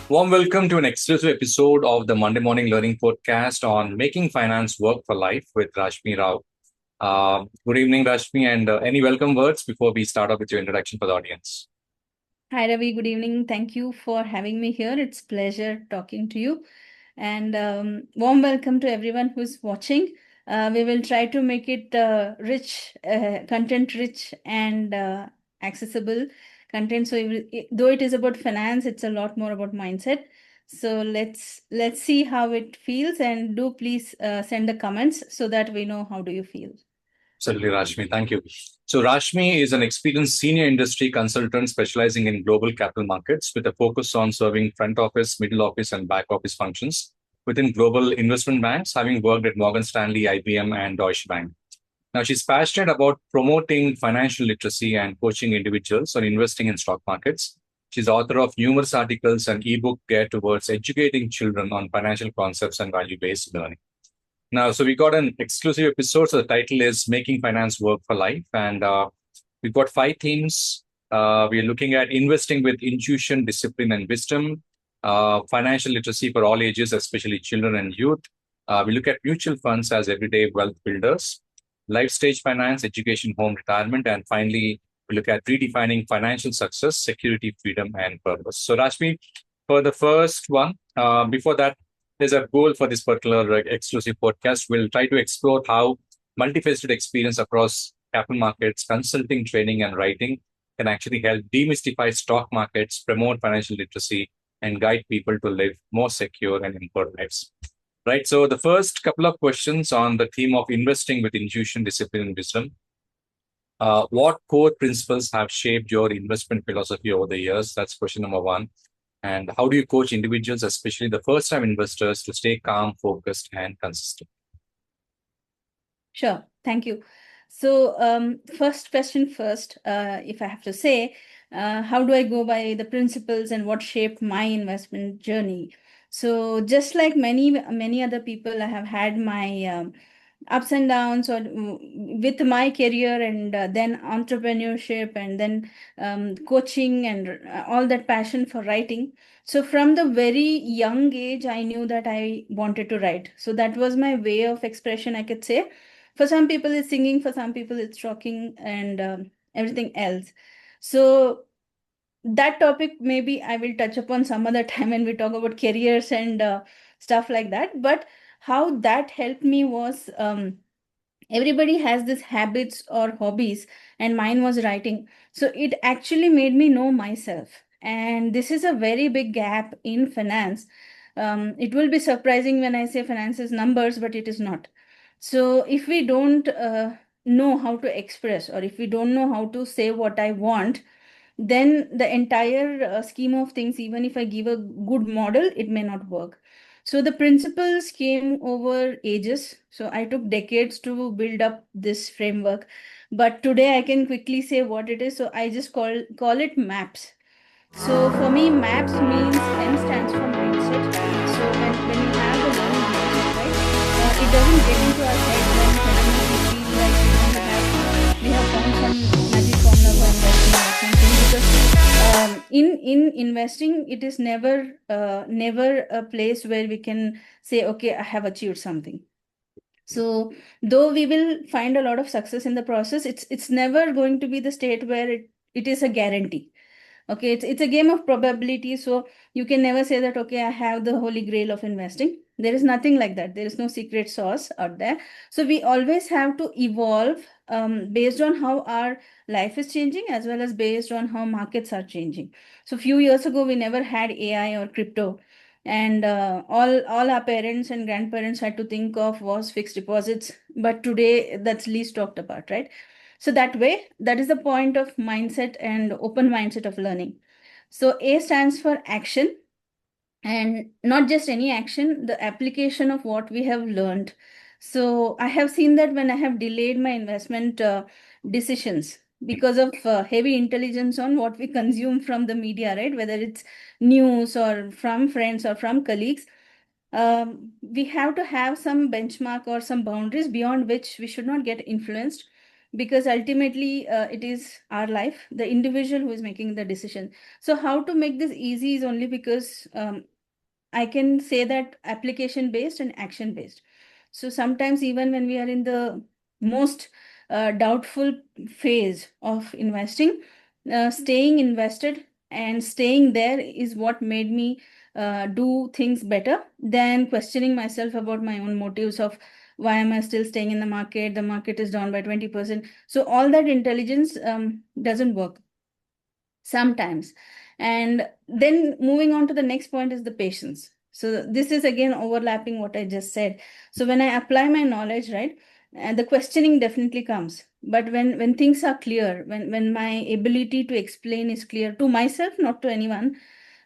Warm welcome to an exclusive episode of the Monday Morning Learning Podcast on making finance work for life with Rashmi Rao. Good evening, Rashmi, and any welcome words before we start off with your introduction for the audience? Hi Ravi, good evening. Thank you for having me here. It's pleasure talking to you. And warm welcome to everyone who's watching. We will try to make it rich, content rich and accessible content. So though it is about finance, it's a lot more about mindset. So let's see how it feels, and do please send the comments so that we know how do you feel. Certainly, Rashmi. Thank you. So, Rashmi is an experienced senior industry consultant specializing in global capital markets with a focus on serving front office, middle office, and back office functions within global investment banks, having worked at Morgan Stanley, IBM, and Deutsche Bank. Now, she's passionate about promoting financial literacy and coaching individuals on investing in stock markets. She's author of numerous articles and ebook geared towards educating children on financial concepts and value-based learning. Now, so we got an exclusive episode. So the title is Making Finance Work for Life. And we've got 5 themes. We are looking at investing with intuition, discipline, and wisdom, financial literacy for all ages, especially children and youth. We look at mutual funds as everyday wealth builders, life stage finance, education, home, retirement, and finally, we look at redefining financial success, security, freedom, and purpose. So, Rashmi, for the first one, before that, there's a goal for this particular exclusive podcast. We'll try to explore how multifaceted experience across capital markets, consulting, training, and writing can actually help demystify stock markets, promote financial literacy, and guide people to live more secure and empowered lives. Right. So the first couple of questions on the theme of investing with intuition, discipline, and wisdom. What core principles have shaped your investment philosophy over the years? That's question number one. And how do you coach individuals, especially the first time investors, to stay calm, focused, and consistent? Sure. Thank you. So, first question first, if I have to say, how do I go by the principles and what shaped my investment journey? So, just like many other people, I have had my ups and downs or with my career, and then entrepreneurship, and then coaching, and all that passion for writing. So from the very young age, I knew that I wanted to write. So that was my way of expression, I could say. For some people it's singing, for some people it's talking, and everything else. So that topic maybe I will touch upon some other time when we talk about careers and stuff like that. But how that helped me was, everybody has this habits or hobbies, and mine was writing. So it actually made me know myself, and this is a very big gap in finance. It will be surprising when I say finance is numbers, but it is not. So if we don't know how to express, or if we don't know how to say what I want, then the entire scheme of things, even if I give a good model, it may not work. So the principles came over ages. So I took decades to build up this framework. But today I can quickly say what it is. So I just call it MAPS. So for me, MAPS means M stands for mindset. So when you have the learning mindset, right, it doesn't get into our head when suddenly we feel like we have found some magic formula for investing or something. Because in investing, it is never a place where we can say, okay, I have achieved something. So though we will find a lot of success in the process, it's never going to be the state where it is a guarantee. Okay, it's a game of probability. So you can never say that, okay, I have the holy grail of investing. There is nothing like that. There is no secret sauce out there. So we always have to evolve based on how our life is changing, as well as based on how markets are changing. So a few years ago, we never had AI or crypto, and all our parents and grandparents had to think of was fixed deposits. But today, that's least talked about, right? So that way, that is the point of mindset and open mindset of learning. So A stands for action, and not just any action, the application of what we have learned. So I have seen that when I have delayed my investment decisions because of heavy intelligence on what we consume from the media, right? Whether it's news or from friends or from colleagues, we have to have some benchmark or some boundaries beyond which we should not get influenced. because ultimately it is our life, the individual who is making the decision. So how to make this easy is only because I can say that application based and action based. So sometimes even when we are in the most doubtful phase of investing, staying invested and staying there is what made me do things better than questioning myself about my own motives of why am I still staying in the market? The market is down by 20%. So all that intelligence doesn't work sometimes. And then moving on to the next point is the patience. So this is again overlapping what I just said. So when I apply my knowledge, right, and the questioning definitely comes. But when things are clear, when my ability to explain is clear to myself, not to anyone,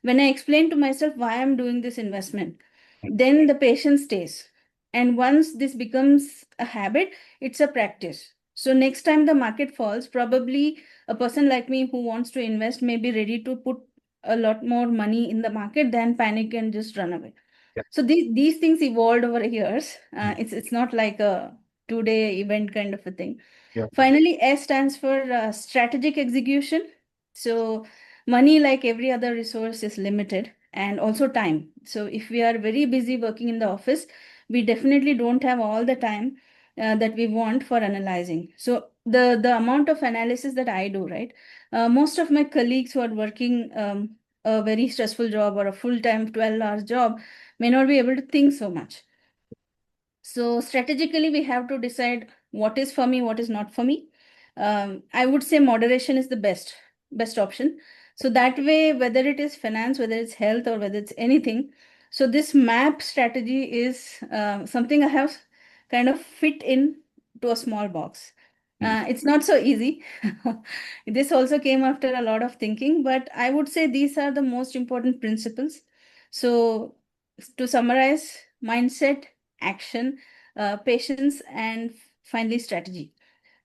when I explain to myself why I'm doing this investment, then the patience stays. And once this becomes a habit, it's a practice. So next time the market falls, probably a person like me who wants to invest may be ready to put a lot more money in the market than panic and just run away. Yeah. So these things evolved over years. Mm. It's not like a 2-day event kind of a thing. Yeah. Finally, S stands for strategic execution. So money, like every other resource, is limited, and also time. So if we are very busy working in the office, we definitely don't have all the time that we want for analyzing. So the amount of analysis that I do, right? Most of my colleagues who are working a very stressful job or a full-time 12-hour job may not be able to think so much. So strategically, we have to decide what is for me, what is not for me. I would say moderation is the best option. So that way, whether it is finance, whether it's health, or whether it's anything. So this MAP strategy is something I have kind of fit in to a small box. It's not so easy. This also came after a lot of thinking, but I would say these are the most important principles. So to summarize, mindset, action, patience, and finally strategy.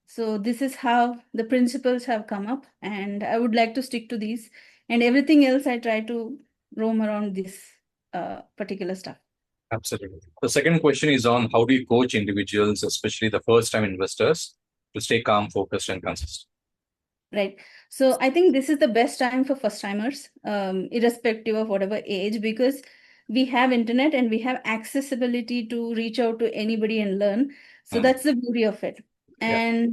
So this is how the principles have come up, and I would like to stick to these. And everything else, I try to roam around this particular stuff. Absolutely. The second question is on how do you coach individuals, especially the first-time investors, to stay calm, focused, and consistent? Right. So I think this is the best time for first timers, irrespective of whatever age, because we have internet and we have accessibility to reach out to anybody and learn. So Mm. that's the beauty of it. Yeah.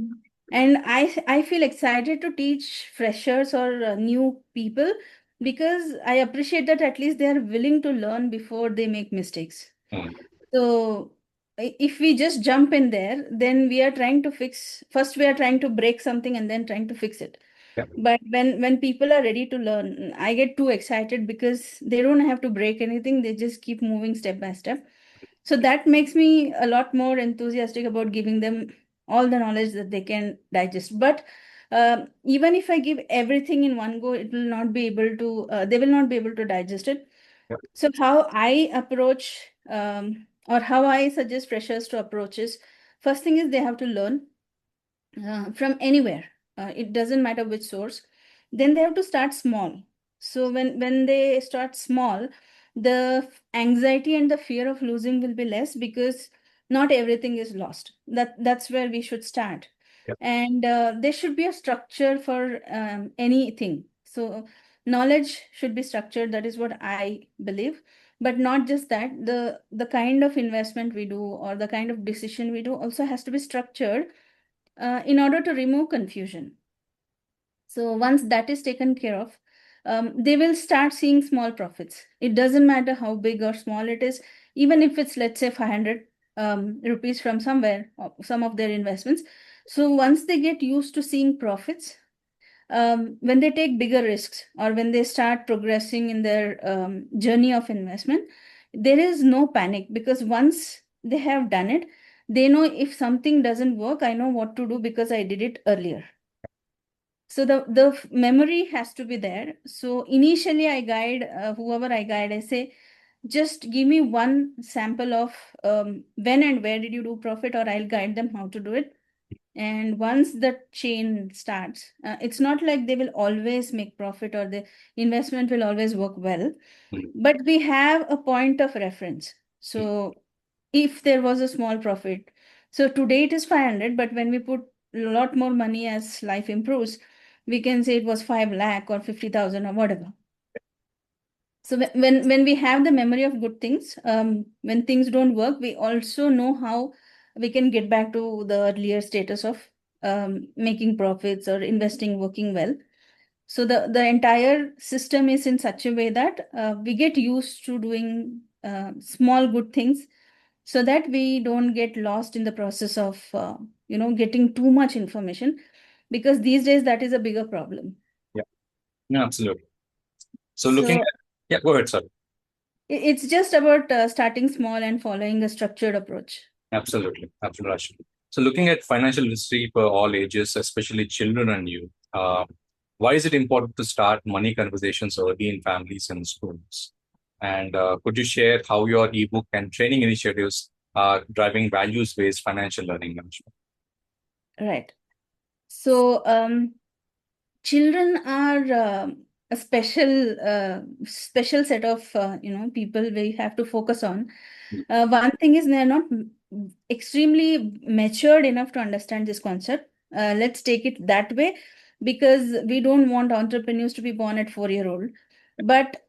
And I feel excited to teach freshers or new people, because I appreciate that at least they are willing to learn before they make mistakes. Mm. So if we just jump in there, then we are trying to fix, first we are trying to break something and then trying to fix it. Yeah. But when people are ready to learn, I get too excited because they don't have to break anything. They just keep moving step by step. So that makes me a lot more enthusiastic about giving them all the knowledge that they can digest. But even if I give everything in one go, it will not be able to, they will not be able to digest it. Yeah. So how I approach or how I suggest freshers to approach is, first thing is they have to learn from anywhere. It doesn't matter which source. Then they have to start small. So when they start small, the anxiety and the fear of losing will be less, because not everything is lost. That's where we should start. Yeah. And there should be a structure for anything. So knowledge should be structured. That is what I believe. But not just that, the kind of investment we do or the kind of decision we do also has to be structured in order to remove confusion. So once that is taken care of, they will start seeing small profits. It doesn't matter how big or small it is, even if it's, let's say, 500 rupees from somewhere, some of their investments. So once they get used to seeing profits, when they take bigger risks or when they start progressing in their journey of investment, there is no panic, because once they have done it, they know if something doesn't work, I know what to do because I did it earlier. So the memory has to be there. So initially I guide whoever I guide, I say, just give me one sample of when and where did you do profit, or I'll guide them how to do it. And once the chain starts, it's not like they will always make profit or the investment will always work well, Mm. but we have a point of reference. So if there was a small profit, so today it is 500, but when we put lot more money as life improves. We can say it was 5 lakh or 50,000 or whatever. So when we have the memory of good things, when things don't work, we also know how we can get back to the earlier status of making profits or investing working well. So the entire system is in such a way that we get used to doing small good things, so that we don't get lost in the process of getting too much information, because these days that is a bigger problem. Yeah, yeah, absolutely. So looking So at, yeah, go ahead, sir. it's just about starting small and following a structured approach. Absolutely, absolutely, Rashmi. So looking at financial literacy for all ages, especially children and youth, why is it important to start money conversations early in families and schools? And could you share how your ebook and training initiatives are driving values-based financial learning, Rashmi? Right. So children are a special set of people we have to focus on. One thing is they're not extremely matured enough to understand this concept. Let's take it that way, because we don't want entrepreneurs to be born at 4-year-old. But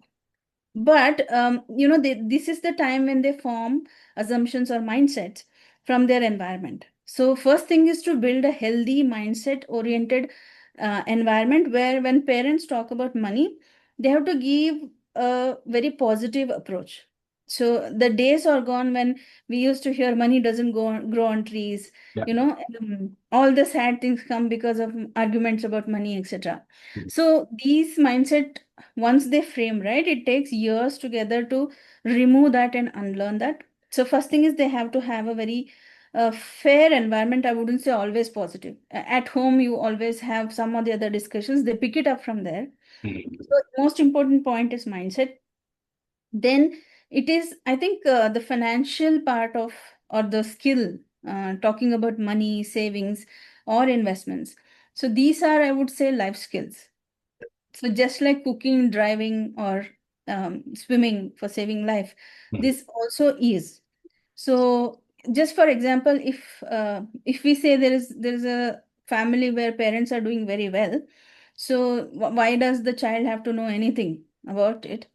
this is the time when they form assumptions or mindsets from their environment. So first thing is to build a healthy mindset oriented environment, where when parents talk about money, they have to give a very positive approach. So the days are gone when we used to hear money doesn't grow on trees, Yeah. all the sad things come because of arguments about money, etc. So these mindset, once they frame, right, it takes years together to remove that and unlearn that. So first thing is they have to have a very fair environment. I wouldn't say always positive. At home you always have some or the other discussions, they pick it up from there. So most important point is mindset. Then it is, I think, the financial part of, or the skill, talking about money, savings, or investments. So these are, I would say, life skills. So just like cooking, driving, or swimming for saving life, this also is. So just for example, if we say there is a family where parents are doing very well, so why does the child have to know anything about it?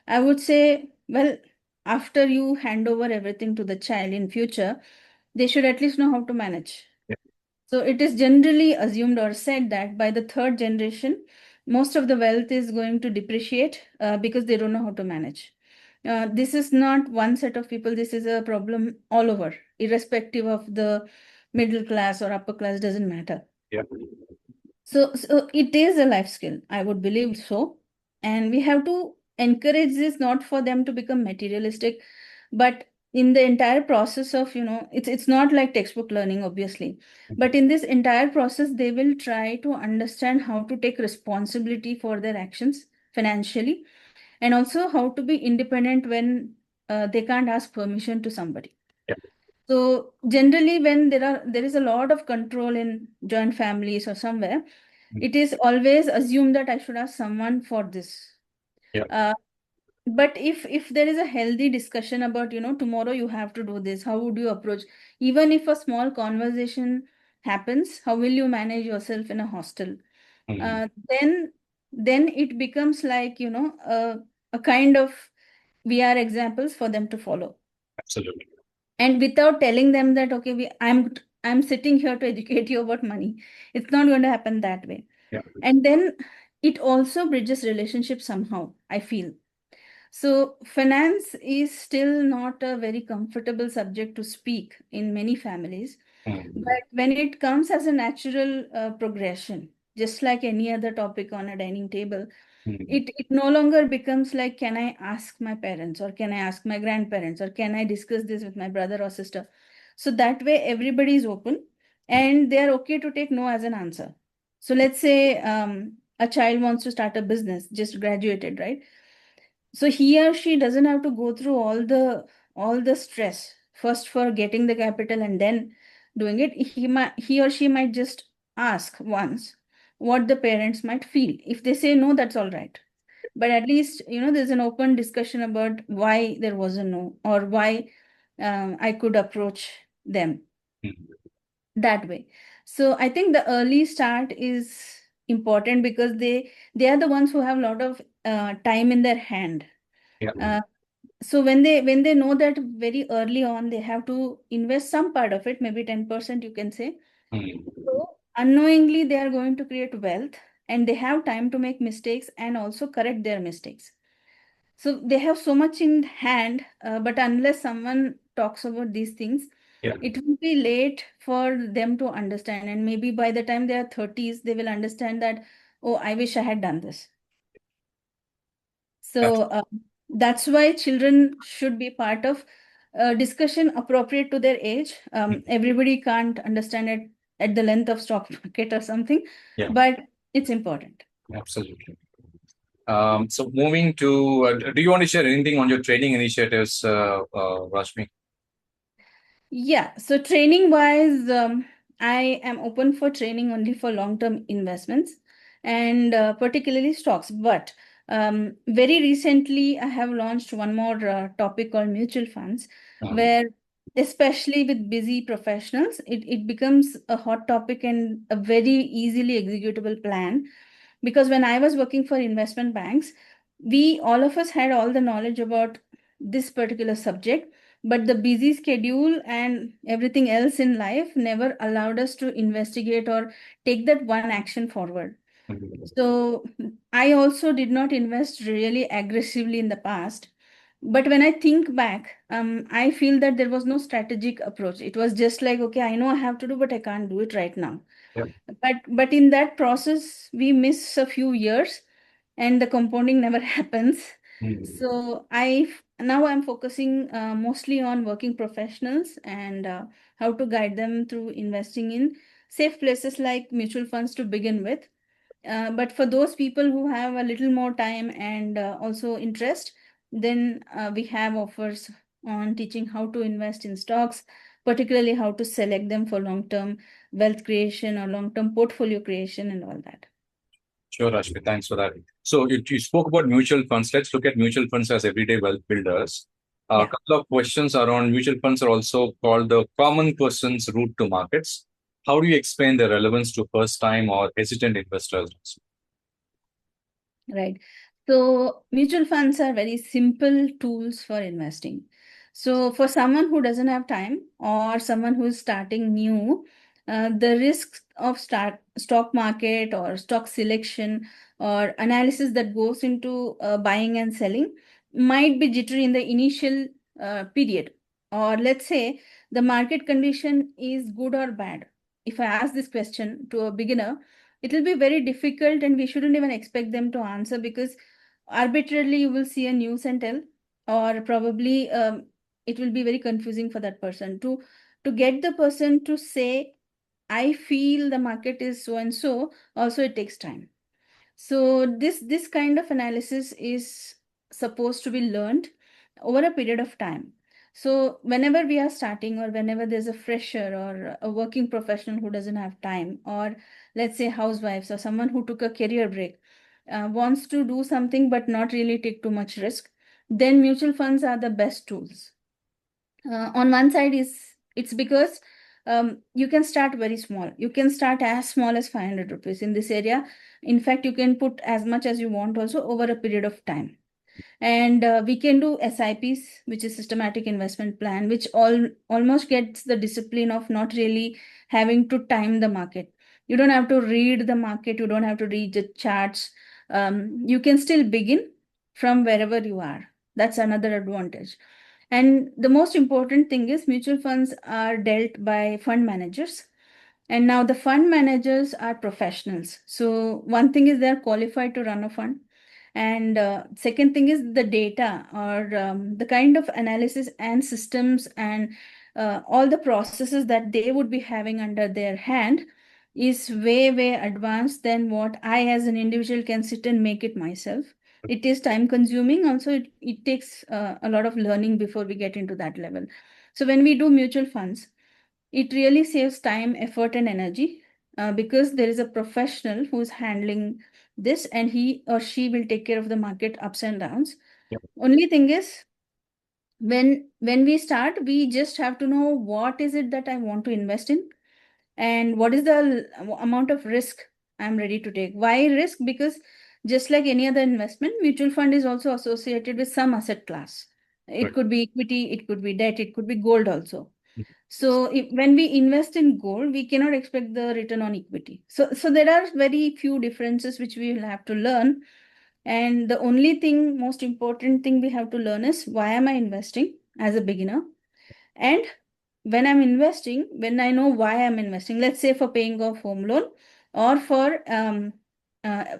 I would say, well, after you hand over everything to the child in future, they should at least know how to manage. So it is generally assumed or said that by the third generation, most of the wealth is going to depreciate because they don't know how to manage. This is not one set of people. This is a problem all over, irrespective of the middle class or upper class, doesn't matter. Yeah. So it is a life skill, I would believe so. And we have to encourage this, not for them to become materialistic, but in the entire process of, it's not like textbook learning, obviously. But in this entire process, they will try to understand how to take responsibility for their actions financially, and also how to be independent when they can't ask permission to somebody. Yeah. So generally, when there is a lot of control in joint families or somewhere, it is always assumed that I should ask someone for this. Yeah. But if there is a healthy discussion about, tomorrow you have to do this, how would you approach? Even if a small conversation happens, how will you manage yourself in a hostel? Then it becomes like, a kind of VR examples for them to follow. Absolutely. And without telling them that, okay, I'm sitting here to educate you about money. It's not going to happen that way. Yeah. And then it also bridges relationships somehow, I feel. So finance is still not a very comfortable subject to speak in many families. But when it comes as a natural progression, just like any other topic on a dining table, it no longer becomes like, can I ask my parents, or can I ask my grandparents, or can I discuss this with my brother or sister? So that way everybody is open, and they are okay to take no as an answer. So let's say a child wants to start a business, just graduated, right? So he or she doesn't have to go through all the stress first for getting the capital and then doing it. He or she might just ask once what the parents might feel. If they say no, that's all right. But at least, there's an open discussion about why there was a no, or why I could approach them that way. So I think the early start is important because they are the ones who have a lot of time in their hand. Yeah. Uh, so when they know that very early on they have to invest some part of it, maybe 10% you can say. Mm. So unknowingly they are going to create wealth, and they have time to make mistakes and also correct their mistakes. So they have so much in hand, but unless someone talks about these things, Yeah. it will be late for them to understand. And maybe by the time they are 30s, they will understand that, oh, I wish I had done this. Abs- So that's why children should be part of discussion appropriate to their age. Everybody can't understand it at the length of stock market or something, Yeah, but it's important. absolutely. So moving to, do you want to share anything on your training initiatives, Rashmi? Yeah, so training wise, I am open for training only for long-term investments and particularly stocks. But very recently, I have launched one more topic called mutual funds, Um, where especially with busy professionals, it becomes a hot topic and a very easily executable plan. Because when I was working for investment banks, we all of us had all the knowledge about this particular subject, but the busy schedule and everything else in life never allowed us to investigate or take that one action forward. So I also did not invest really aggressively in the past. But when I think back, I feel that there was no strategic approach. It was just like, okay, I know I have to do, but I can't do it right now. yeah. But in that process, we miss a few years, and the compounding never happens. Mm. So now I'm focusing mostly on working professionals and how to guide them through investing in safe places like mutual funds to begin with. But for those people who have a little more time and also interest, then we have offers on teaching how to invest in stocks, particularly how to select them for long-term wealth creation or long-term portfolio creation and all that. Sure, Rashmi. Thanks for that. So you spoke about mutual funds. Let's look at mutual funds as everyday wealth builders. A Yeah. couple of questions around mutual funds are also called the common person's route to markets. How do you explain their relevance to first-time or hesitant investors? Right. So mutual funds are very simple tools for investing. So for someone who doesn't have time or someone who is starting new, the risks of stock market or stock selection or analysis that goes into buying and selling might be jittery in the initial period. Or let's say the market condition is good or bad. If I ask this question to a beginner, it will be very difficult and we shouldn't even expect them to answer, because arbitrarily you will see a news and tell, or probably it will be very confusing for that person to get the person to say, I feel the market is so and so. Also, it takes time. So this kind of analysis is supposed to be learned over a period of time. So whenever we are starting, or whenever there's a fresher or a working professional who doesn't have time, or let's say housewives or someone who took a career break, wants to do something but not really take too much risk, then mutual funds are the best tools. On one side is it's because you can start very small. You can start as small as 500 rupees in this area. In fact, you can put as much as you want also over a period of time. And we can do SIPs, which is systematic investment plan, which almost gets the discipline of not really having to time the market. You don't have to read the market. You don't have to read the charts. You can still begin from wherever you are. That's another advantage. And the most important thing is mutual funds are dealt by fund managers. And now the fund managers are professionals. So one thing is they're qualified to run a fund. And second thing is the data, or the kind of analysis and systems and all the processes that they would be having under their hand is way, way advanced than what I as an individual can sit and make it myself. It is time consuming. Also, it takes a lot of learning before we get into that level. So when we do mutual funds, it really saves time, effort, and energy, because there is a professional who's handling this, and he or she will take care of the market ups and downs. Yeah. Only thing is, when we start, we just have to know what is it that I want to invest in, and what is the amount of risk I'm ready to take. Why risk? Because just like any other investment, mutual fund is also associated with some asset class. It Right. could be equity, it could be debt, it could be gold also. Mhm. So when we invest in gold, we cannot expect the return on equity. So there are very few differences which we will have to learn. And the only thing, most important thing we have to learn is why am I investing as a beginner? And when I'm investing, when I know why I'm investing, let's say for paying off home loan or for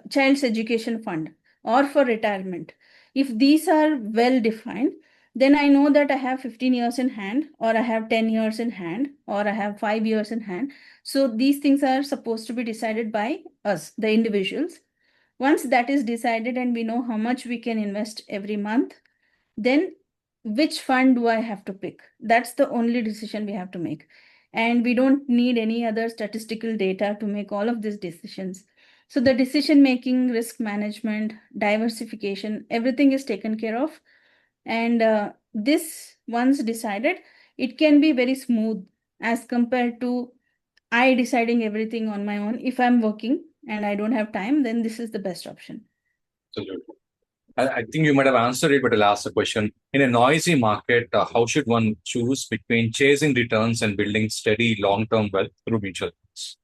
child's education fund or for retirement, if these are well defined, then I know that I have 15 years in hand, or I have 10 years in hand, or I have 5 years in hand. So these things are supposed to be decided by us, the individuals. Once that is decided and we know how much we can invest every month, then which fund do I have to pick? That's the only decision we have to make. And we don't need any other statistical data to make all of these decisions. So the decision making, risk management, diversification, everything is taken care of. And this, once decided, it can be very smooth as compared to I deciding everything on my own. If I'm working and I don't have time, then this is the best option. Absolutely. I think you might have answered it, but I'll ask the question. In a noisy market, how should one choose between chasing returns and building steady long-term wealth through mutual funds?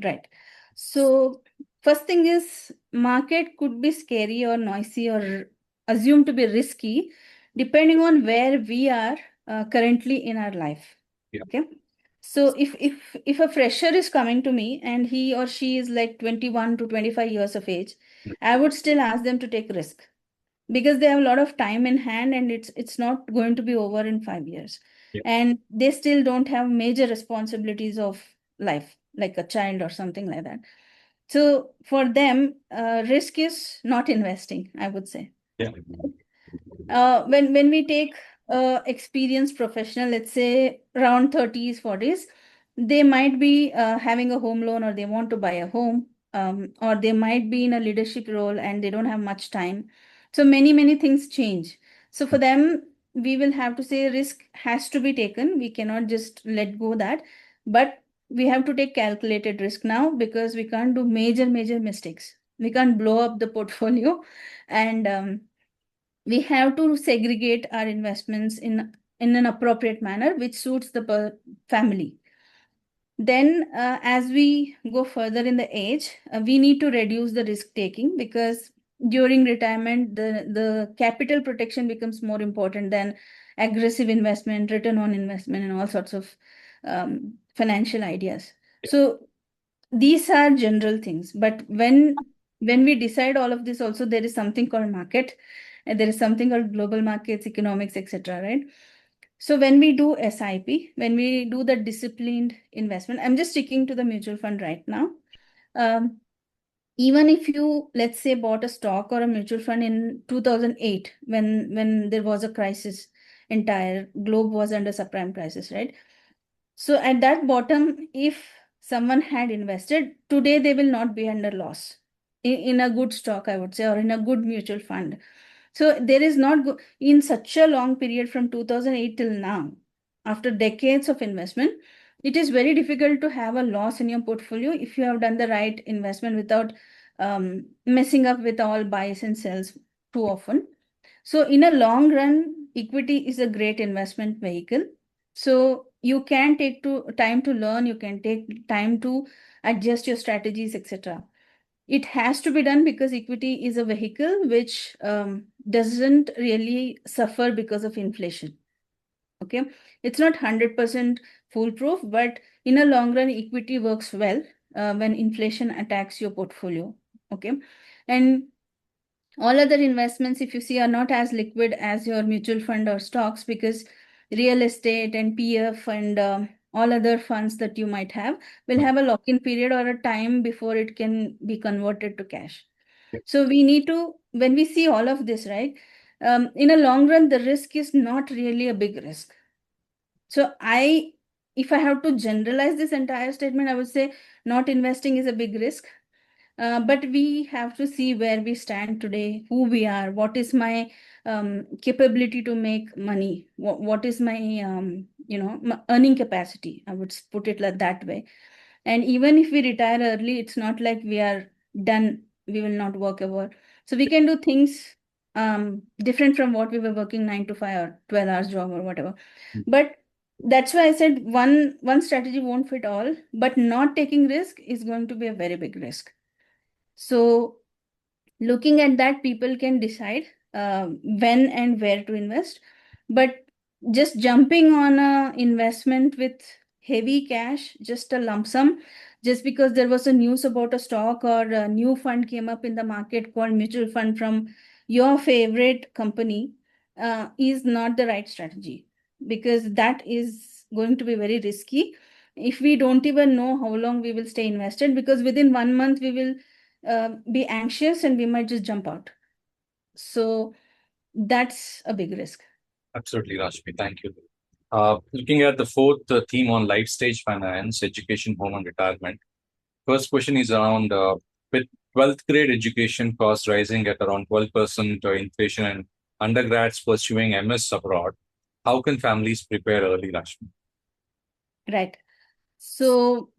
Right. So first thing is market could be scary or noisy or assumed to be risky depending on where we are currently in our life. Yeah. Okay. So if a fresher is coming to me and he or she is like 21 to 25 years of age, I would still ask them to take risk because they have a lot of time in hand and it's not going to be over in 5 years. Yeah. And they still don't have major responsibilities of life like a child or something like that. So for them, risk is not investing, I would say. Yeah. When we take experienced professional, let's say around 30s, 40s, they might be having a home loan or they want to buy a home, or they might be in a leadership role and they don't have much time. So many things change. So for them, we will have to say risk has to be taken. We cannot just let go that, but we have to take calculated risk now because we can't do major mistakes. We can't blow up the portfolio, and we have to segregate our investments in an appropriate manner which suits the family. Then as we go further in the age, we need to reduce the risk taking because during retirement the capital protection becomes more important than aggressive investment, return on investment, and all sorts of financial ideas. So these are general things, but when we decide all of this, also there is something called market, and there is something called global markets, economics, etc., right? So when we do SIP, when we do the disciplined investment, I'm just sticking to the mutual fund right now. Even if you, let's say, bought a stock or a mutual fund in 2008, when there was a crisis, entire globe was under subprime crisis, right? So at that bottom, if someone had invested, today they will not be under loss in a good stock, I would say, or in a good mutual fund. So there is not in such a long period from 2008 till now, after decades of investment, it is very difficult to have a loss in your portfolio if you have done the right investment without messing up with all buys and sells too often. So in a long run, equity is a great investment vehicle. So you can take time to learn, you can take time to adjust your strategies, etc. It has to be done because equity is a vehicle which doesn't really suffer because of inflation. Okay, it's not 100% foolproof, but in a long run, equity works well when inflation attacks your portfolio. Okay, and all other investments, if you see, are not as liquid as your mutual fund or stocks because real estate and PF and all other funds that you might have will have a lock-in period or a time before it can be converted to cash. So we need to, when we see all of this, right, in a long run, the risk is not really a big risk. So if I have to generalize this entire statement, I would say not investing is a big risk. But we have to see where we stand today, who we are, what is my capability to make money, what is my earning capacity. I would put it like that way. And even if we retire early, it's not like we are done. We will not work ever. So we can do things different from what we were working 9 to 5 or 12 hours job or whatever. But that's why I said one strategy won't fit all, but not taking risk is going to be a very big risk. So looking at that, people can decide when and where to invest. But just jumping on a investment with heavy cash, just a lump sum, just because there was a news about a stock or a new fund came up in the market called mutual fund from your favorite company, is not the right strategy, because that is going to be very risky if we don't even know how long we will stay invested, because within 1 month we will be anxious and we might just jump out. So that's a big risk. Absolutely, Rashmi. Thank you. Looking at the fourth theme on life stage finance, education, home, and retirement. First question is around with 12th grade education costs rising at around 12% inflation and undergrads pursuing MS abroad. How can families prepare early, Rashmi? Right. So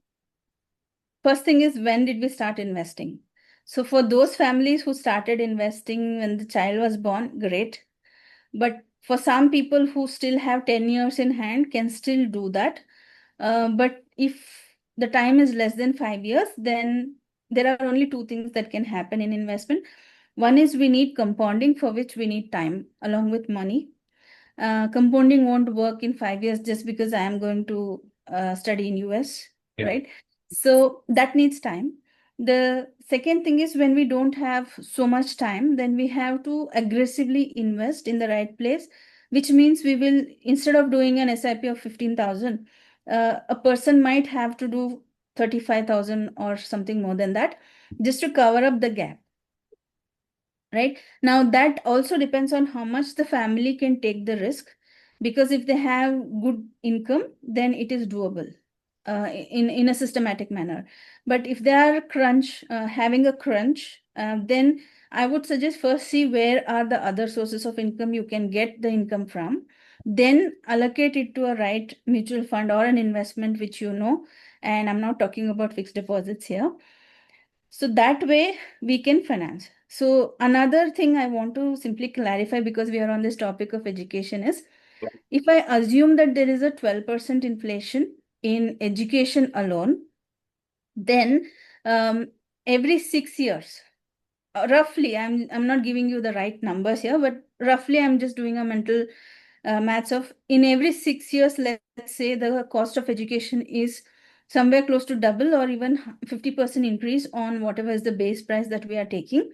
first thing is, when did we start investing? So for those families who started investing when the child was born, great. But for some people who still have 10 years in hand, can still do that. But if the time is less than 5 years, then there are only two things that can happen in investment. One is we need compounding, for which we need time along with money. Compounding won't work in 5 years just because I am going to study in US, Yeah. right? So that needs time. The second thing is, when we don't have so much time, then we have to aggressively invest in the right place, which means we will, instead of doing an SIP of 15,000, a person might have to do 35,000 or something more than that, just to cover up the gap. Right now, that also depends on how much the family can take the risk, because if they have good income, then it is doable in a systematic manner. But if they are having a crunch, then I would suggest first see where are the other sources of income you can get the income from, then allocate it to a right mutual fund or an investment which you know. And I'm not talking about fixed deposits here. So that way we can finance. So another thing I want to simply clarify, because we are on this topic of education, is if I assume that there is a 12% inflation in education alone, then every 6 years, roughly, I'm not giving you the right numbers here, but roughly I'm just doing a mental maths of, in every 6 years, let's say the cost of education is somewhere close to double or even 50% increase on whatever is the base price that we are taking.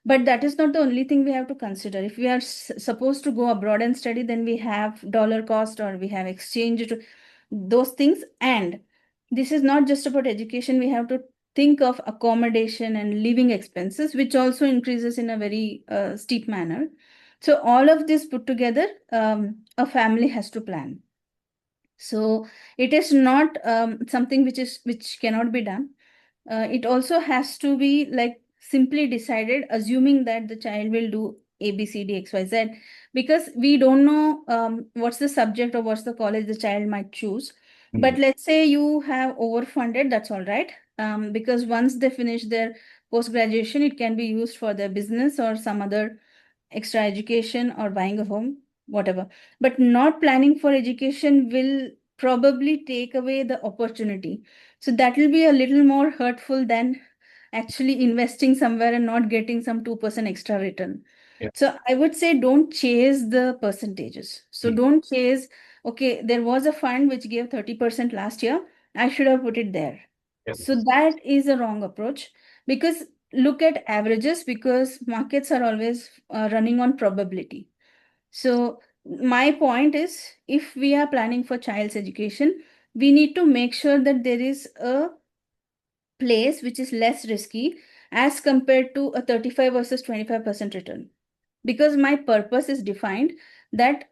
But that is not the only thing we have to consider. If we are supposed to go abroad and study, then we have dollar cost or we have exchange to those things. And this is not just about education. We have to think of accommodation and living expenses, which also increases in a very steep manner. So all of this put together, a family has to plan. So it is not something which cannot be done. It also has to be like simply decided, assuming that the child will do A, B, C, D, X, Y, Z, because we don't know what's the subject or what's the college the child might choose. But let's say you have overfunded, that's all right. Because once they finish their post graduation, it can be used for their business or some other extra education or buying a home, whatever. But not planning for education will probably take away the opportunity. So that will be a little more hurtful than actually investing somewhere and not getting some 2% extra return. Yeah. So I would say don't chase the percentages. So don't chase, okay, there was a fund which gave 30% last year, I should have put it there. So that is a wrong approach, because look at averages, because markets are always running on probability. So my point is, if we are planning for child's education, we need to make sure that there is a place which is less risky as compared to a 35 versus 25% return. Because my purpose is defined that,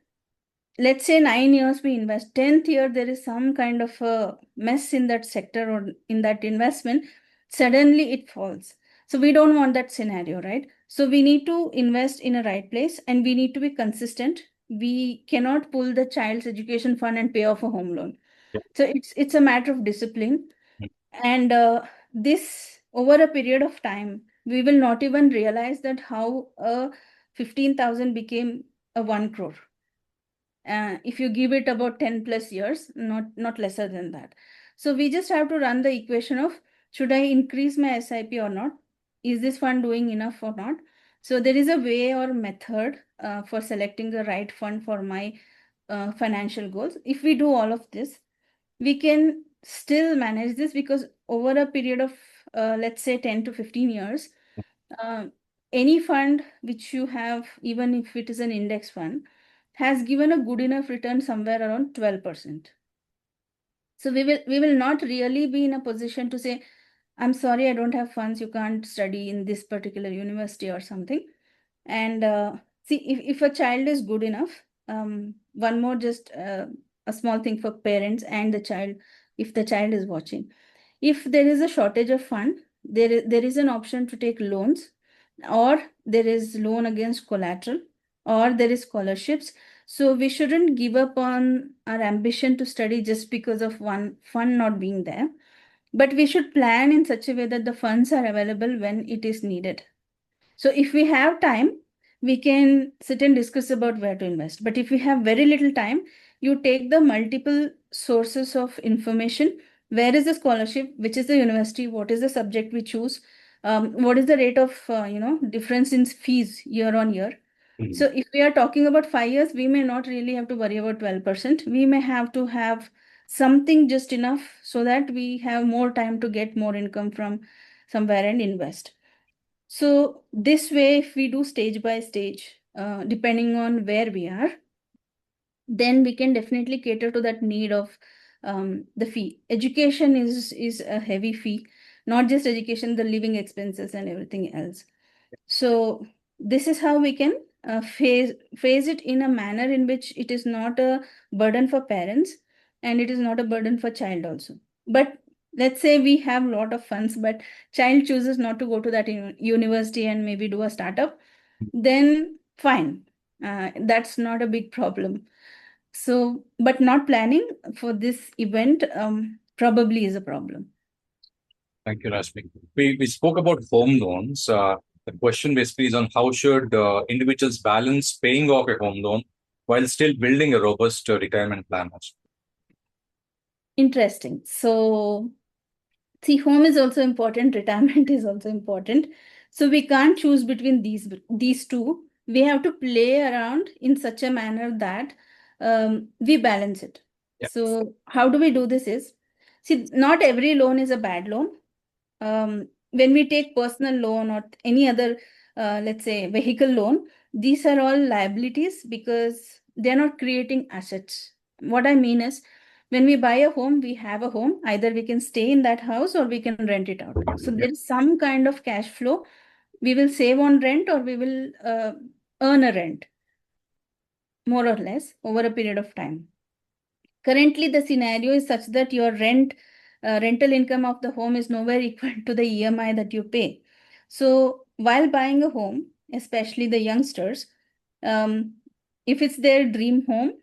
let's say 9 years we invest, 10th year there is some kind of a mess in that sector or in that investment, suddenly it falls. So we don't want that scenario, right? So we need to invest in a right place and we need to be consistent. we cannot pull the child's education fund and pay off a home loan. Yeah. So it's a matter of discipline. Mm. And this, over a period of time, we will not even realize that how 15,000 became a 1 crore. If you give it about 10 plus years, not lesser than that. So we just have to run the equation of, should I increase my SIP or not? Is this fund doing enough or not? So there is a way or method for selecting the right fund for my financial goals. If we do all of this, we can still manage this, because over a period of let's say 10 to 15 years, uh, any fund which you have, even if it is an index fund, has given a good enough return somewhere around 12%. So we will not really be in a position to say, I'm sorry, I don't have funds, you can't study in this particular university or something. And see, if a child is good enough, one more just a small thing for parents and the child, if the child is watching. If there is a shortage of fund, there is an option to take loans, or there is loan against collateral, or there is scholarships. So we shouldn't give up on our ambition to study just because of one fund not being there. But we should plan in such a way that the funds are available when it is needed. So if we have time, we can sit and discuss about where to invest. But if we have very little time, you take the multiple sources of information. Where is the scholarship? Which is the university? What is the subject we choose? What is the rate of difference in fees year on year? Mhm. So if we are talking about 5 years, we may not really have to worry about 12%. We may have to have something just enough so that we have more time to get more income from somewhere and invest. So this way, if we do stage by stage, depending on where we are, then we can definitely cater to that need of the fee. Education is a heavy fee, not just education, the living expenses and everything else. So this is how we can phase it in a manner in which it is not a burden for parents and it is not a burden for child also. But let's say we have a lot of funds, but child chooses not to go to that university and maybe do a startup, then fine. That's not a big problem. So, but not planning for this event probably is a problem. Thank you, Rashmi. We spoke about home loans. The question basically is on how should individuals balance paying off a home loan while still building a robust retirement plan. Interesting. So, see, home is also important, retirement is also important. So we can't choose between these two. We have to play around in such a manner that we balance it. Yeah. So how do we do this is, see, not every loan is a bad loan. When we take personal loan or any other, let's say, vehicle loan, these are all liabilities because they're not creating assets. What I mean is, when we buy a home, we have a home. Either we can stay in that house or we can rent it out. So Yeah. there is some kind of cash flow. We will save on rent or we will earn a rent, more or less, over a period of time. Currently, the scenario is such that your rental income of the home is nowhere equal to the EMI that you pay. So while buying a home, especially the youngsters, um, if it's their dream home,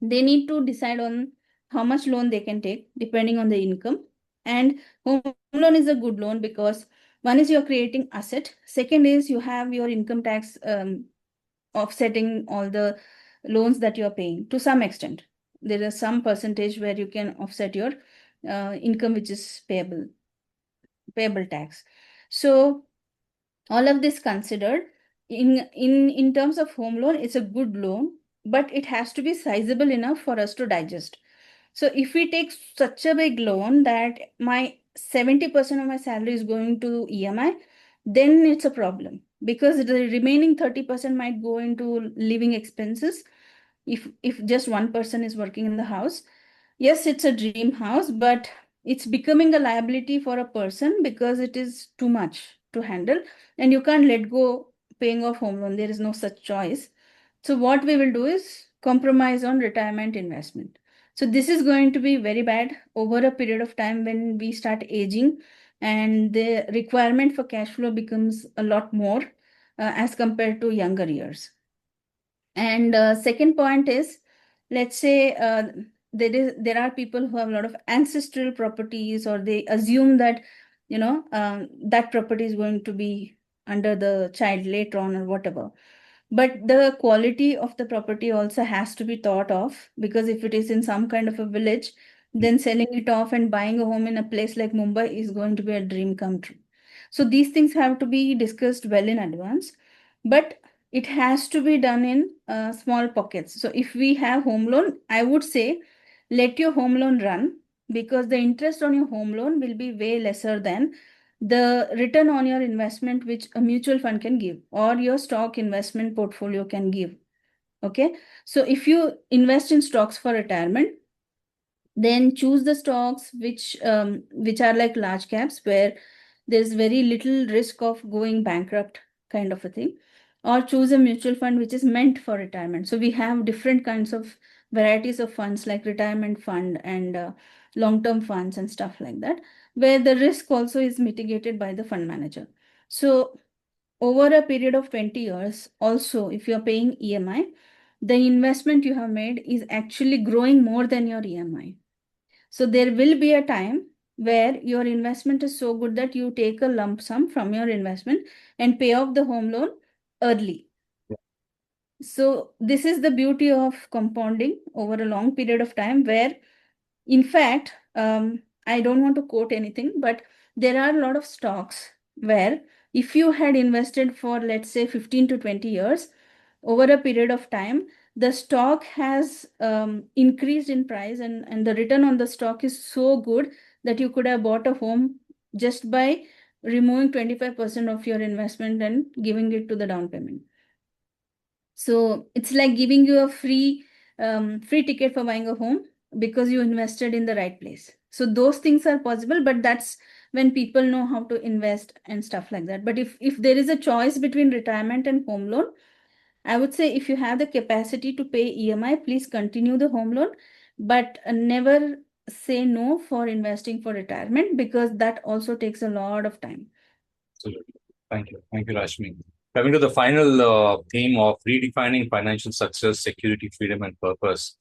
they need to decide on how much loan they can take depending on the income. And home loan is a good loan because one is you're creating asset. Second is you have your income tax offsetting all the loans that you're paying to some extent. There is some percentage where you can offset your income which is payable tax. So all of this considered, in terms of home loan, it's a good loan, but it has to be sizable enough for us to digest. So if we take such a big loan that my 70% of my salary is going to EMI, then it's a problem because the remaining 30% might go into living expenses. If just one person is working in the house, yes, it's a dream house, but it's becoming a liability for a person because it is too much to handle and you can't let go paying off home loan. There is no such choice. So what we will do is compromise on retirement investment. So this is going to be very bad over a period of time when we start aging and the requirement for cash flow becomes a lot more as compared to younger years. And second point is, let's say there are people who have a lot of ancestral properties, or they assume that that property is going to be under the child later on or whatever. But the quality of the property also has to be thought of, because if it is in some kind of a village, then selling it off and buying a home in a place like Mumbai is going to be a dream come true. So these things have to be discussed well in advance, but it has to be done in small pockets. So if we have home loan, I would say let your home loan run, because the interest on your home loan will be way lesser than the return on your investment which a mutual fund can give or your stock investment portfolio can give. Okay, so if you invest in stocks for retirement, then choose the stocks which are like large caps, where there's very little risk of going bankrupt, kind of a thing. Or choose a mutual fund which is meant for retirement. So we have different kinds of varieties of funds, like retirement fund and long-term funds and stuff like that, where the risk also is mitigated by the fund manager. So over a period of 20 years, also, if you're paying EMI, the investment you have made is actually growing more than your EMI. So there will be a time where your investment is so good that you take a lump sum from your investment and pay off the home loan early. So this is the beauty of compounding over a long period of time, where in fact, I don't want to quote anything, but there are a lot of stocks where if you had invested for, let's say, 15 to 20 years, over a period of time, the stock has increased in price, and the return on the stock is so good that you could have bought a home just by removing 25% of your investment and giving it to the down payment. So it's like giving you a free ticket for buying a home because you invested in the right place. So those things are possible, but that's when people know how to invest and stuff like that. But if there is a choice between retirement and home loan, I would say if you have the capacity to pay EMI, please continue the home loan, but never say no for investing for retirement, because that also takes a lot of time. Absolutely. Thank you. Thank you, Rashmi. Coming to the final theme of redefining financial success, security, freedom, and purpose.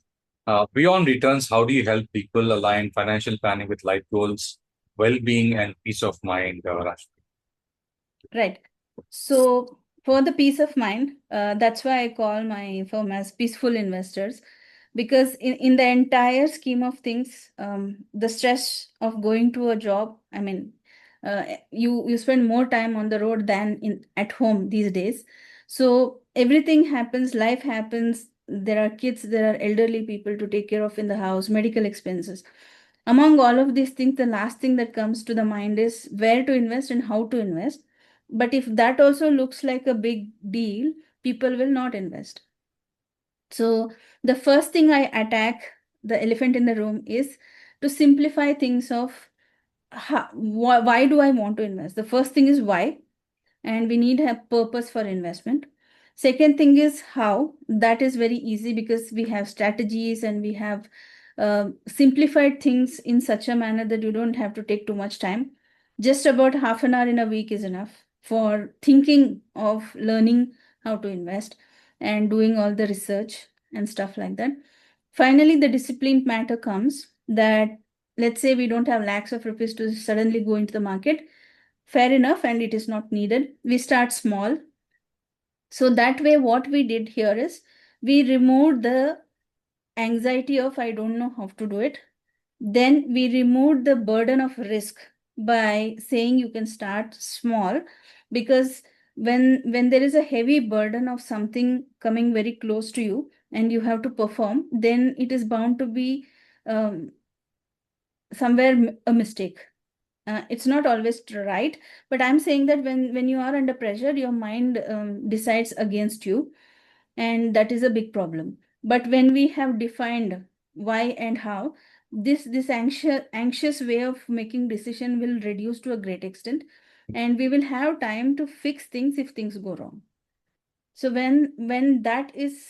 Beyond returns, how do you help people align financial planning with life goals, well-being, and peace of mind, Rashmi? Right. So for the peace of mind, that's why I call my firm as Peaceful Investors, because in the entire scheme of things, the stress of going to a job, I mean, you spend more time on the road than at home these days. So everything happens, life happens. There are kids, there are elderly people to take care of in the house, medical expenses. Among all of these things, the last thing that comes to the mind is where to invest and how to invest. But if that also looks like a big deal, people will not invest. So the first thing I attack, the elephant in the room, is to simplify things of why do I want to invest? The first thing is why, and we need a purpose for investment. Second thing is how. That is very easy because we have strategies and we have simplified things in such a manner that you don't have to take too much time. Just about half an hour in a week is enough for thinking of learning how to invest and doing all the research and stuff like that. Finally, the disciplined matter comes that, let's say we don't have lakhs of rupees to suddenly go into the market. Fair enough, and it is not needed. We start small. So that way, what we did here is we removed the anxiety of I don't know how to do it. Then we removed the burden of risk by saying you can start small, because when there is a heavy burden of something coming very close to you and you have to perform, then it is bound to be somewhere a mistake. It's not always right, but I'm saying that when you are under pressure, your mind decides against you, and that is a big problem. But when we have defined why and how, this anxious way of making decision will reduce to a great extent, and we will have time to fix things if things go wrong. So when that is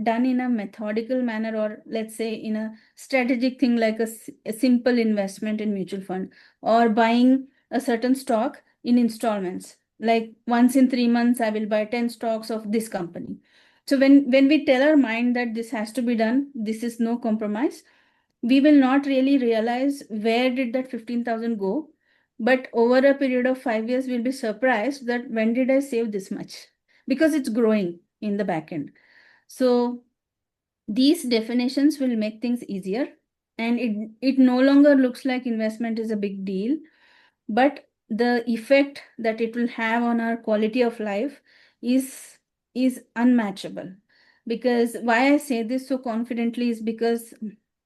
done in a methodical manner, or let's say in a strategic thing like a simple investment in mutual fund, or buying a certain stock in installments, like once in 3 months I will buy 10 stocks of this company. So when we tell our mind that this has to be done, this is no compromise, we will not really realize where did that 15,000 go. But over a period of 5 years, we'll be surprised that when did I save this much? Because it's growing in the back end. So these definitions will make things easier, and it no longer looks like investment is a big deal, but the effect that it will have on our quality of life is is unmatchable. Because why I say this so confidently is because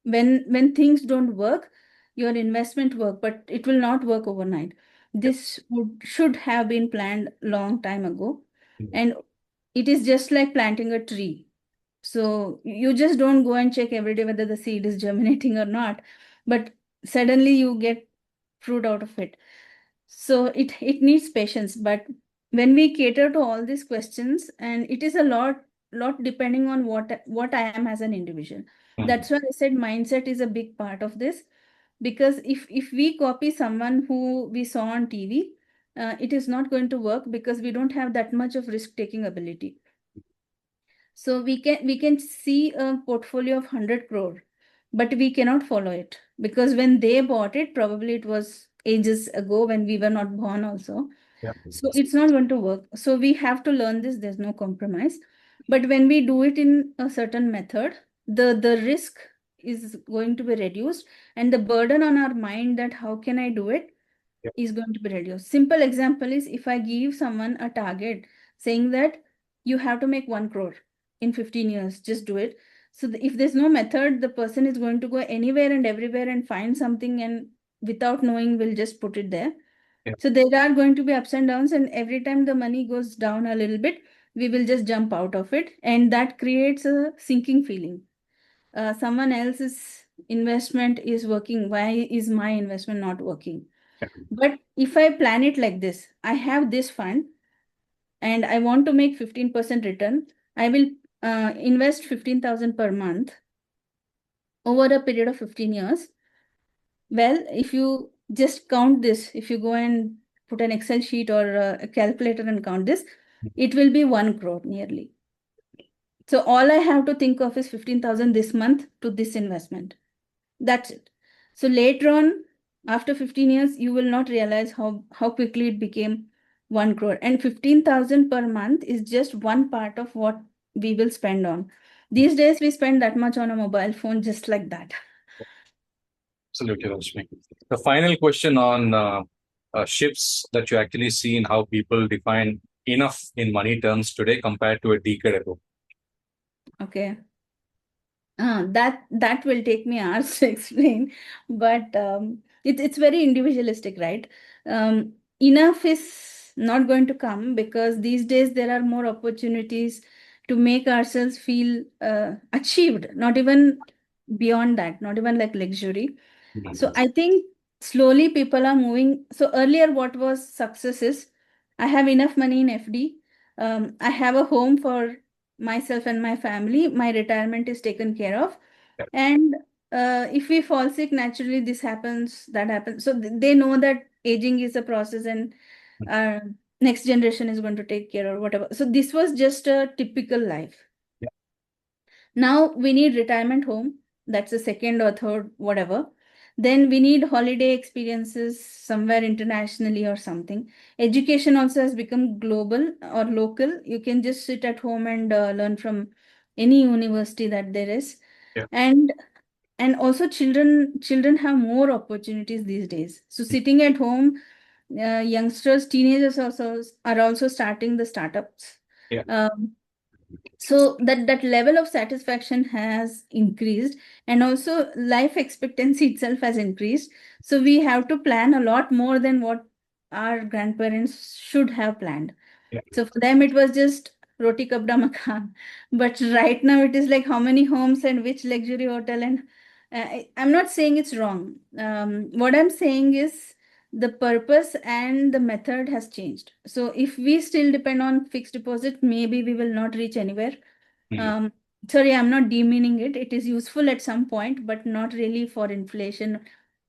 when things don't work, your investment work, but it will not work overnight. This should have been planned long time ago, and it is just like planting a tree. So you just don't go and check every day whether the seed is germinating or not, but suddenly you get fruit out of it. So it needs patience. But when we cater to all these questions, and it is a lot depending on what I am as an individual. That's why I said mindset is a big part of this. Because if we copy someone who we saw on TV, it is not going to work because we don't have that much of risk taking ability. So we can see a portfolio of 100 crore, but we cannot follow it because when they bought it, probably it was ages ago when we were not born also. Yeah. So it's not going to work. So we have to learn this. There's no compromise. But when we do it in a certain method, the risk is going to be reduced, and the burden on our mind that how can I do it Yeah. is going to be reduced. Simple example is if I give someone a target saying that you have to make 1 crore in 15 years, just do it. So if there's no method, the person is going to go anywhere and everywhere and find something, and without knowing will just put it there. Yeah. So there are going to be ups and downs, and every time the money goes down a little bit, we will just jump out of it, and that creates a sinking feeling. Someone else's investment is working. Why is my investment not working? Yeah. But if I plan it like this, I have this fund and I want to make 15% return. I will invest 15,000 per month over a period of 15 years. Well, if you just count this, if you go and put an Excel sheet or a calculator and count this, it will be 1 crore nearly. So all I have to think of is 15,000 this month to this investment. That's it. So later on, after 15 years, you will not realize how quickly it became 1 crore. And 15,000 per month is just one part of what we will spend on. These days, we spend that much on a mobile phone just like that. Absolutely, Rashmi. The final question on shifts that you actually see in how people define enough in money terms today compared to a decade ago. Okay. That will take me hours to explain, but it's very individualistic, right? Enough is not going to come because these days there are more opportunities to make ourselves feel achieved, not even beyond that, not even like luxury. So I think slowly people are moving. So earlier, what was success is I have enough money in FD. I have a home for myself and my family. My retirement is taken care of. Yeah. And if we fall sick, naturally this happens, that happens. So they know that aging is a process, and uh, next generation is going to take care or whatever. So this was just a typical life. Yeah. Now we need retirement home. That's the second or third, whatever. Then we need holiday experiences somewhere internationally or something. Education also has become global or local. You can just sit at home and learn from any university that there is. Yeah. And also children have more opportunities these days. So sitting at home, youngsters, teenagers also are also starting the startups. Yeah. So that level of satisfaction has increased, and also life expectancy itself has increased. So we have to plan a lot more than what our grandparents should have planned. Yeah. So for them it was just roti kabda makan, but right now it is like how many homes and which luxury hotel. And I'm not saying it's wrong. What I'm saying is the purpose and the method has changed. So if we still depend on fixed deposit, maybe we will not reach anywhere. Sorry, I'm not demeaning it. It is useful at some point, but not really for inflation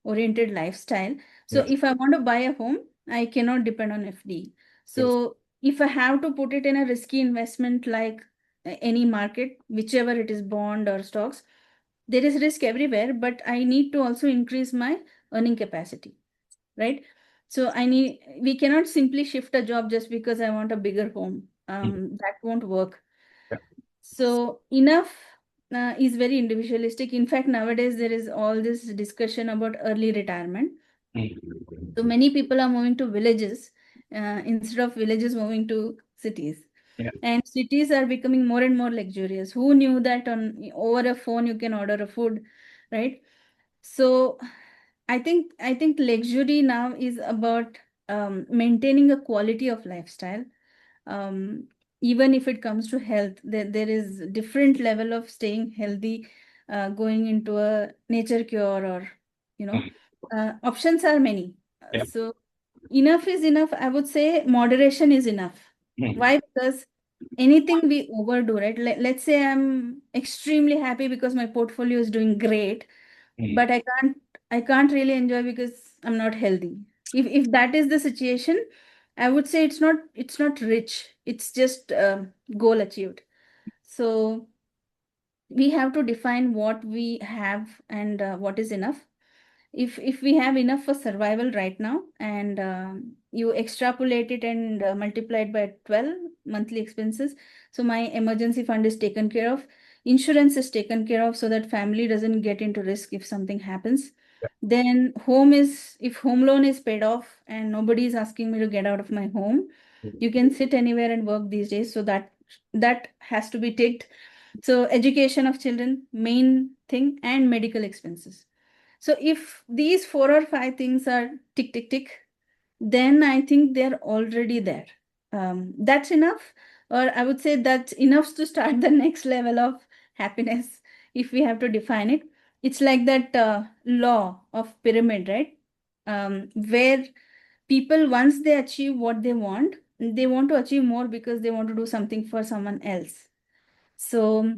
oriented lifestyle. So Yes. if I want to buy a home, I cannot depend on FD. So if I have to put it in a risky investment like any market, whichever it is bond or stocks. There is risk everywhere, but I need to also increase my earning capacity, right? So we cannot simply shift a job just because I want a bigger home. That won't work. Yeah. So enough is very individualistic. In fact, nowadays there is all this discussion about early retirement. So many people are moving to villages instead of villages moving to cities. Yeah. And cities are becoming more and more luxurious. Who knew that on over a phone you can order a food, right? So I think luxury now is about maintaining a quality of lifestyle. Um, Even if it comes to health, there is different level of staying healthy, going into a nature cure, or options are many. Yeah. So enough is enough. I would say moderation is enough. Why? Because anything we overdo, right? Let's say I'm extremely happy because my portfolio is doing great, but I can't really enjoy because I'm not healthy. If that is the situation, I would say it's not rich. It's just goal achieved. So we have to define what we have and what is enough. If we have enough for survival right now, and you extrapolate it and multiply it by 12 monthly expenses, so my emergency fund is taken care of, insurance is taken care of, so that family doesn't get into risk if something happens. Then if home loan is paid off and nobody is asking me to get out of my home, you can sit anywhere and work these days, so that has to be ticked. So education of children, main thing, and medical expenses. So if these 4 or 5 things are tick, tick, tick, then I think they're already there. That's enough, or I would say that's enough to start the next level of happiness if we have to define it. It's like that law of pyramid, right? Where people, once they achieve what they want to achieve more because they want to do something for someone else. So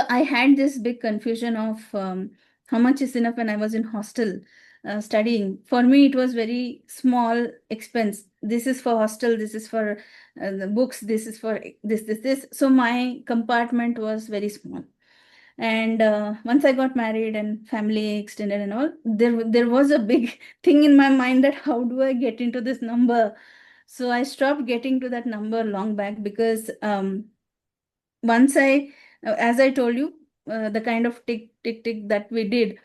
I had this big confusion of how much is enough when I was in hostel studying. For me, it was very small expense. This is for hostel, this is for the books, this is for this. So my compartment was very small. And once I got married and family extended and all, there was a big thing in my mind that how do I get into this number? So I stopped getting to that number long back, because once as I told you, the kind of tick, tick, tick that we did,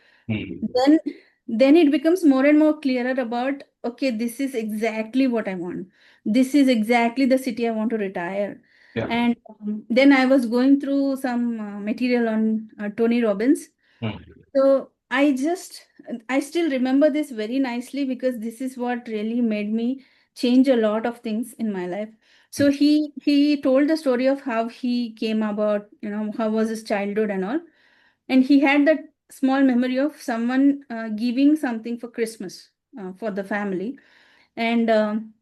then it becomes more and more clearer about, okay, this is exactly what I want. This is exactly the city I want to retire. Yeah. And then I was going through some material on Tony Robbins. So I still remember this very nicely, because this is what really made me change a lot of things in my life. So he told the story of how he came about, how was his childhood and all. And he had that small memory of someone giving something for Christmas for the family. And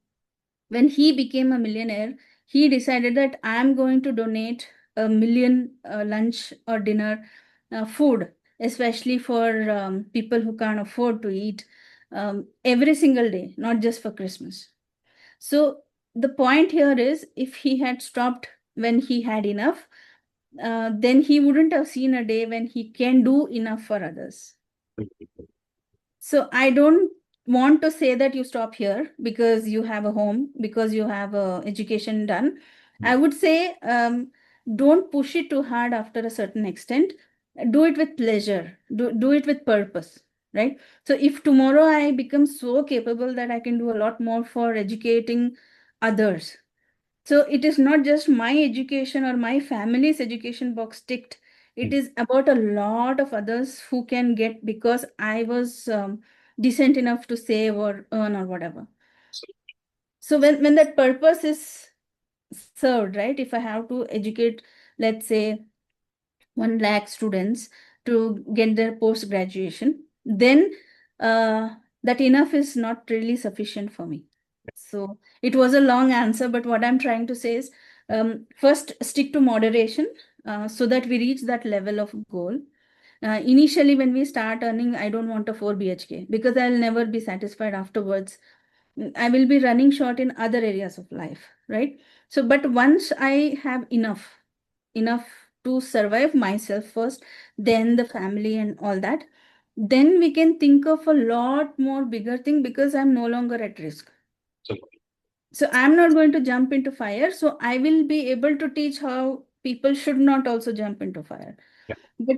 when he became a millionaire, he decided that I'm going to donate 1 million lunch or dinner food, especially for people who can't afford to eat, every single day, not just for Christmas. So the point here is, if he had stopped when he had enough, then he wouldn't have seen a day when he can do enough for others. So I don't want to say that you stop here because you have a home, because you have a education done. I would say don't push it too hard after a certain extent. Do it with pleasure. Do it with purpose, right? So if tomorrow I become so capable that I can do a lot more for educating others, so it is not just my education or my family's education box ticked. It is about a lot of others who can get, because I was decent enough to save or earn or whatever. So when that purpose is served, right? If I have to educate, let's say, 1 lakh students to get their post graduation, then that enough is not really sufficient for me. So it was a long answer, but what I'm trying to say is, first stick to moderation so that we reach that level of goal. Initially, when we start earning, I don't want a 4 BHK, because I'll never be satisfied afterwards. I will be running short in other areas of life, right? So, but once I have enough, enough to survive myself first, then the family and all that. Then we can think of a lot more bigger thing because I'm no longer at risk. So, So I'm not going to jump into fire. So I will be able to teach how people should not also jump into fire. yeah. But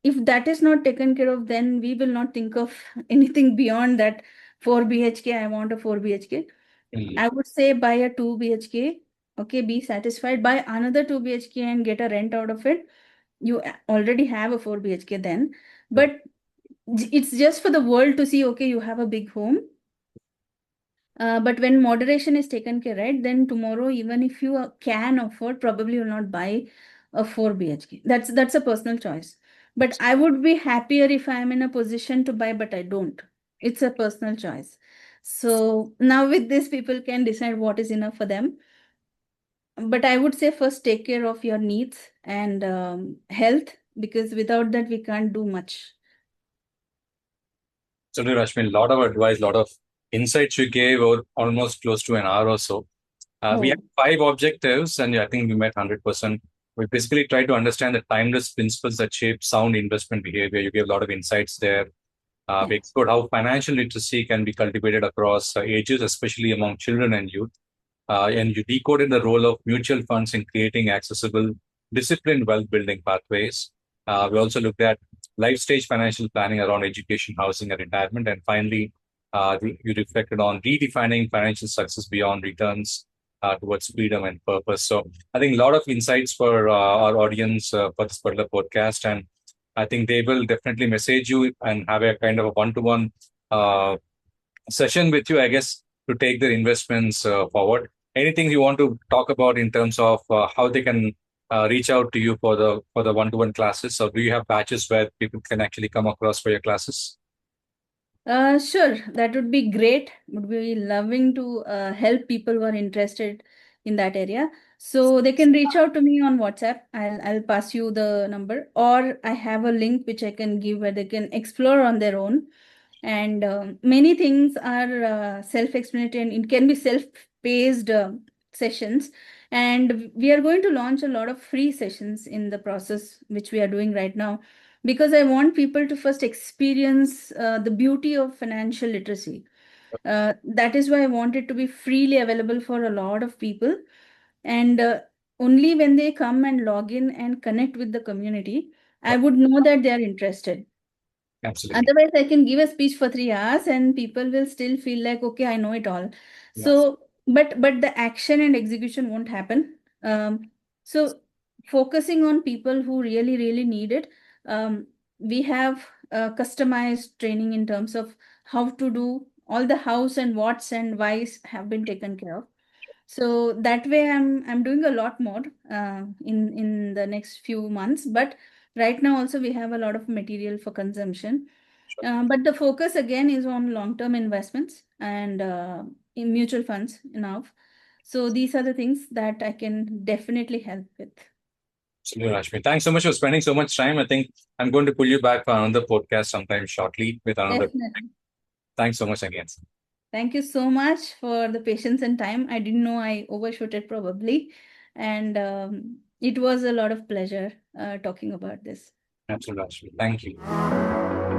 if that is not taken care of, then we will not think of anything beyond that 4 BHK. I want a 4 BHK. Mm. I would say buy a 2 BHK. Okay, be satisfied. Buy another 2 BHK and get a rent out of it. You already have a 4 BHK then. But it's just for the world to see, okay, you have a big home. But when moderation is taken care, right, then tomorrow, even if you can afford, probably you'll not buy a 4 BHK. That's a personal choice. But I would be happier if I'm in a position to buy, but I don't. It's a personal choice. So now with this, people can decide what is enough for them. But I would say first take care of your needs and health, because without that, we can't do much. Certainly, Rashmi, a lot of advice, a lot of insights you gave over almost close to an hour or so. We have Oh, 5 objectives, and I think we met 100%. We basically try to understand the timeless principles that shape sound investment behavior. You gave a lot of insights there. We yeah. explored how financial literacy can be cultivated across ages, especially among children and youth. And you decoded the role of mutual funds in creating accessible, disciplined wealth building pathways. We also looked at life stage financial planning around education, housing, and retirement. And finally, you reflected on redefining financial success beyond returns towards freedom and purpose. So I think a lot of insights for our audience for this particular podcast. And I think they will definitely message you and have a kind of a one-to-one session with you, I guess, to take their investments forward. Anything you want to talk about in terms of how they can reach out to you for the one-to-one classes, or do you have batches where people can actually come across for your classes? Sure, that would be great. Would be loving to help people who are interested in that area. So they can reach out to me on WhatsApp. I'll pass you the number, or I have a link which I can give where they can explore on their own. And many things are self-explanatory, and it can be self-paced sessions. And we are going to launch a lot of free sessions in the process, which we are doing right now, because I want people to first experience the beauty of financial literacy. That is why I want it to be freely available for a lot of people. And only when they come and log in and connect with the community, I would know that they are interested. Absolutely. Otherwise, I can give a speech for 3 hours and people will still feel like, okay, I know it all. Yes. So, but the action and execution won't happen. So focusing on people who really, really need it. We have customized training in terms of how to do all the hows and whats and whys have been taken care of. So that way I'm doing a lot more in the next few months. But right now also we have a lot of material for consumption. Sure. But the focus again is on long-term investments and in mutual funds now. So these are the things that I can definitely help with. Absolutely, Rashmi. Thanks so much for spending so much time. I think I'm going to pull you back for another podcast sometime shortly with another. Definitely. Thanks so much again. Thank you so much for the patience and time. I didn't know I overshot it probably. And it was a lot of pleasure talking about this. Absolutely, Rashmi. Thank you.